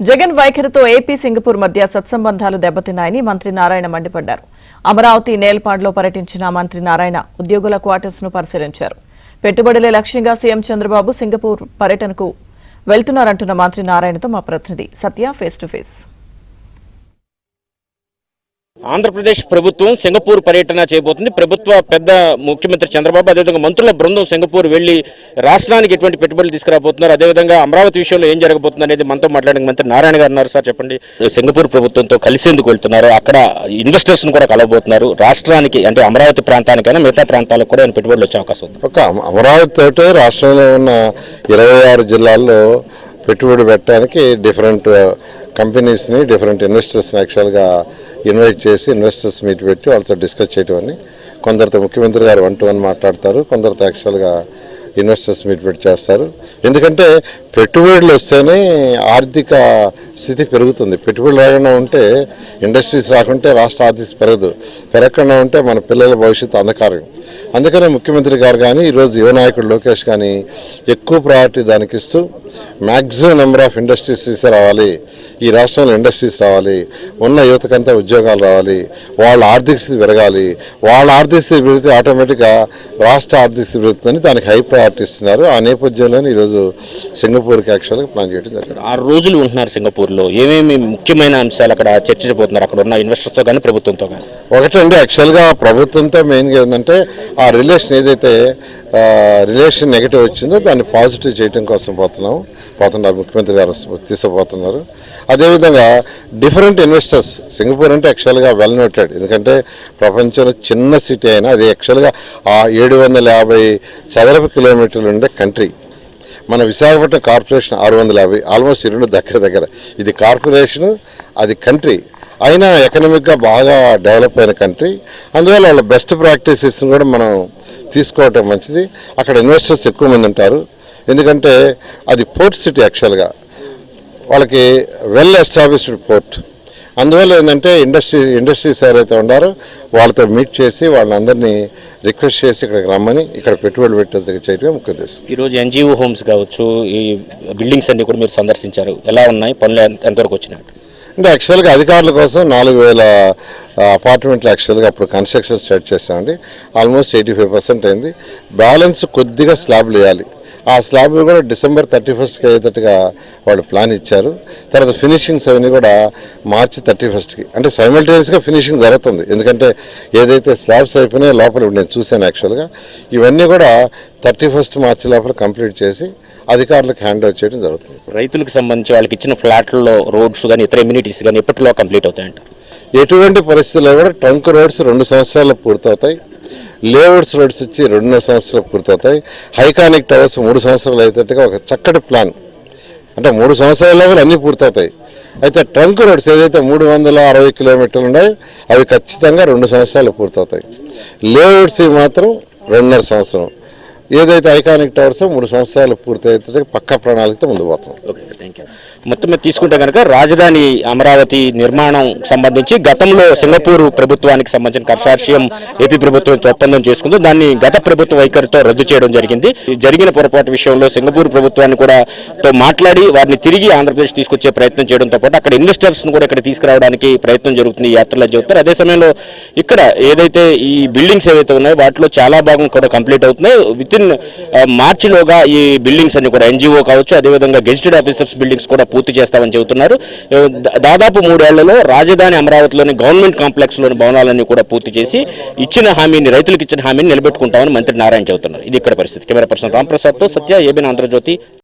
జగన్ వైఖరితో AP Singapore మధ్య సత్సంబంధాలు దెబ్బతిన్నాయని మంత్రి నారాయణ మండిపడ్డారు. అమరావతి నేల్పాడ్లో పర్యటించిన మంత్రి నారాయణ ఉద్యోగుల క్వార్టర్స్ ను పరిశీలించారు. పెట్టుబడులే లక్ష్యంగా సీఎం చంద్రబాబు సింగపూర్ పర్యటనకు వెళ్తున్నారంటున్న మంత్రి నారాయణతో మా ప్రతినిధి సత్య ఫేస్ టు ఫేస్. ఆంధ్రప్రదేశ్ ప్రభుత్వం సింగపూర్ పర్యటన చేయబోతుంది. ప్రభుత్వ పెద్ద ముఖ్యమంత్రి చంద్రబాబు అదేవిధంగా మంత్రుల బృందం సింగపూర్ వెళ్లి రాష్ట్రానికి ఎటువంటి పెట్టుబడులు తీసుకురాబోతున్నారు, అదేవిధంగా అమరావతి విషయంలో ఏం జరగబోతుంది అనేది మనతో మాట్లాడిన మంత్రి నారాయణ గారు ఉన్నారు. సార్ చెప్పండి, సింగపూర్ ప్రభుత్వంతో కలిసేందుకు వెళ్తున్నారు, అక్కడ ఇన్వెస్టర్స్ ను కూడా కలవబోతున్నారు. రాష్ట్రానికి అంటే అమరావతి ప్రాంతానికైనా మిగతా ప్రాంతాలకు కూడా పెట్టుబడులు వచ్చే అవకాశం ఉంది. ఒక అమరావతి తోటే రాష్ట్రంలో ఉన్న 26 జిల్లాల్లో పెట్టుబడి పెట్టడానికి డిఫరెంట్ కంపెనీస్ని డిఫరెంట్ ఇన్వెస్టర్స్ని యాక్చువల్గా ఇన్వైట్ చేసి ఇన్వెస్టర్స్ మీట్ పెట్టి వాళ్ళతో డిస్కస్ చేయడం అని కొందరితో ముఖ్యమంత్రి గారు 1-to-1 మాట్లాడతారు, కొందరితో యాక్చువల్గా ఇన్వెస్టర్స్ మీట్ పెట్టి చేస్తారు. ఎందుకంటే పెట్టుబడులు వస్తేనే ఆర్థిక స్థితి పెరుగుతుంది. పెట్టుబడులు రాకుండా ఉంటే ఇండస్ట్రీస్ రాకుంటే రాష్ట్ర ఆర్థిక పెరగకుండా ఉంటే మన పిల్లల భవిష్యత్తు అంధకారం. అందుకనే ముఖ్యమంత్రి గారు కానీ ఈరోజు యువ నాయకుడు లోకేష్ కానీ ఎక్కువ ప్రయారిటీ దానికి ఇస్తూ మ్యాక్సిమం నెంబర్ ఆఫ్ ఇండస్ట్రీస్ రావాలి, ఈ రాష్ట్రంలో ఇండస్ట్రీస్ రావాలి, ఉన్న యువతకంతా ఉద్యోగాలు రావాలి, వాళ్ళ ఆర్థిక స్థితి పెరగాలి, వాళ్ళ ఆర్థిక స్థితి పెరిగితే ఆటోమేటిక్గా రాష్ట్ర ఆర్థిక స్థితి పెరుగుతుందని దానికి హై ప్రయారిటీ ఇస్తున్నారు. ఆ నేపథ్యంలోనే ఈరోజు సింగపూర్కి యాక్చువల్గా ప్లాన్ చేయడం జరిగింది. 6 రోజులు ఉంటున్నారు సింగపూర్లో, ఏమేమి ముఖ్యమైన అంశాలు అక్కడ చర్చించబోతున్నారు అక్కడ ఉన్న ఇన్వెస్టర్స్తో కానీ ప్రభుత్వంతో కానీ? ఒకటండి, యాక్చువల్గా ప్రభుత్వంతో మెయిన్గా ఏంటంటే ఆ రిలేషన్ ఏదైతే రిలేషన్ నెగిటివ్ వచ్చిందో దాన్ని పాజిటివ్ చేయడం కోసం పోతున్నారు ముఖ్యమంత్రి గారు తీసుకుపోతున్నారు. అదేవిధంగా డిఫరెంట్ ఇన్వెస్టర్స్, సింగపూర్ అంటే యాక్చువల్గా వెల్ నోటెడ్, ఎందుకంటే ప్రపంచంలో చిన్న సిటీ అయినా అది యాక్చువల్గా 750 చదరపు కిలోమీటర్లు ఉండే కంట్రీ. మన విశాఖపట్నం కార్పొరేషన్ 650, ఆల్మోస్ట్ 2 దగ్గర. ఇది కార్పొరేషను, అది కంట్రీ అయినా ఎకనామిక్గా బాగా డెవలప్ అయిన కంట్రీ. అందువల్ల వాళ్ళ బెస్ట్ ప్రాక్టీసెస్ కూడా మనం తీసుకోవటం మంచిది. అక్కడ ఇన్వెస్టర్స్ ఎక్కువ మంది ఉంటారు, ఎందుకంటే అది పోర్ట్ సిటీ యాక్చువల్గా, వాళ్ళకి వెల్ ఎస్టాబ్లిష్డ్ పోర్ట్. అందువల్ల ఏంటంటే ఇండస్ట్రీస్ ఎవరైతే ఉన్నారో వాళ్ళతో మీట్ చేసి వాళ్ళందరినీ రిక్వెస్ట్ చేసి ఇక్కడికి రమ్మని ఇక్కడ పెట్టుబడి పెట్టేందుకు చేయడమే ముఖ్య ఉద్దేశం. ఈరోజు ఎన్జిఓ హోమ్స్ కావచ్చు, ఈ బిల్డింగ్స్ అన్ని కూడా మీరు సందర్శించారు, ఎలా ఉన్నాయి, పనులు ఎంతవరకు వచ్చినాయి? అంటే యాక్చువల్గా అధికారుల కోసం 4000 అపార్ట్మెంట్లు యాక్చువల్గా అప్పుడు కన్స్ట్రక్షన్ స్టార్ట్ చేస్తామండి. ఆల్మోస్ట్ 85% అయింది. బ్యాలెన్స్ కొద్దిగా స్లాబ్లు వేయాలి. ఆ స్లాబ్లు కూడా December 31st అయ్యేటట్టుగా వాళ్ళు ప్లాన్ ఇచ్చారు. తర్వాత ఫినిషింగ్స్ అవన్నీ కూడా March 31st అంటే సైమల్టేనియస్గా ఫినిషింగ్ జరుగుతుంది. ఎందుకంటే ఏదైతే స్లాబ్స్ అయిపోయినాయో లోపల నేను చూశాను యాక్చువల్గా, ఇవన్నీ కూడా 31st March లోపల కంప్లీట్ చేసి అధికారులకు హ్యాండ్ ఓవర్ చేయడం జరుగుతుంది. రైతులకు సంబంధించి వాళ్ళకి ఇచ్చిన ఫ్లాట్లలో రోడ్స్ కానీ ఇతర ఎమ్యూనిటీస్ కానీ ఎప్పటిలో కంప్లీట్ అవుతాయంట? ఎటువంటి పరిస్థితుల్లో కూడా ట్రంక్ రోడ్స్ 2 సంవత్సరాల్లో పూర్తవుతాయి, లేఅవుట్స్ రోడ్స్ వచ్చి 2.5 సంవత్సరాలు పూర్తవుతాయి, హైకానిక్ టవర్స్ 3 సంవత్సరాలు అయ్యేటట్టుగా ఒక చక్కటి ప్లాన్, అంటే 3 సంవత్సరాల్లో కూడా అన్నీ పూర్తవుతాయి. అయితే ట్రంక్ రోడ్స్ ఏదైతే 360 కిలోమీటర్లు ఉన్నాయో అవి ఖచ్చితంగా 2 సంవత్సరాలు పూర్తవుతాయి. లేఅవుట్స్ మాత్రం 2.5 సంవత్సరం, ఏదైతే ఐకానిక్ టవర్స్ 3 సంవత్సరాలు పూర్తయితే పక్కా ప్రణాళికతో ముందు పోతాం. Okay sir, thank you. మొత్తం మీద తీసుకుంటే కనుక రాజధాని అమరావతి నిర్మాణం సంబంధించి గతంలో సింగపూర్ ప్రభుత్వానికి సంబంధించిన కన్సార్షియం ఏపీ ప్రభుత్వం ఒప్పందం చేసుకుంది. దాన్ని గత ప్రభుత్వ వైఖరితో రద్దు చేయడం జరిగింది. జరిగిన పొరపాటు విషయంలో సింగపూర్ ప్రభుత్వాన్ని కూడా మాట్లాడి వారిని తిరిగి ఆంధ్రప్రదేశ్ తీసుకొచ్చే ప్రయత్నం చేయడంతో పాటు అక్కడ ఇన్వెస్టర్స్ ను కూడా ఇక్కడ తీసుకురావడానికి ప్రయత్నం జరుగుతుంది, యాత్రలో చెబుతారు. అదే సమయంలో ఇక్కడ ఏదైతే ఈ బిల్డింగ్స్ ఏవైతే ఉన్నాయో వాటిలో చాలా భాగం కూడా కంప్లీట్ అవుతున్నాయి. విత్ ఇన్ మార్చిలోగా ఈ బిల్డింగ్స్ అన్ని కూడా ఎన్జిఓ కావచ్చు, అదేవిధంగా గెజిటెడ్ ఆఫీసర్స్ బిల్డింగ్స్ కూడా పూర్తి చేస్తామని చెబుతున్నారు. దాదాపు 3 ఏళ్లలో రాజధాని అమరావతిలోని గవర్నమెంట్ కాంప్లెక్స్ లోని భవనాలన్నీ కూడా పూర్తి చేసి ఇచ్చిన హామీని, రైతులకు ఇచ్చిన హామీని నిలబెట్టుకుంటామని మంత్రి నారాయణ చెబుతున్నారు. ఇది ఇక్కడ పరిస్థితి. కెమెరా పర్సన్ రాంప్రసాద్తో సత్య, ఏబీఎన్ ఆంధ్రజ్యోతి.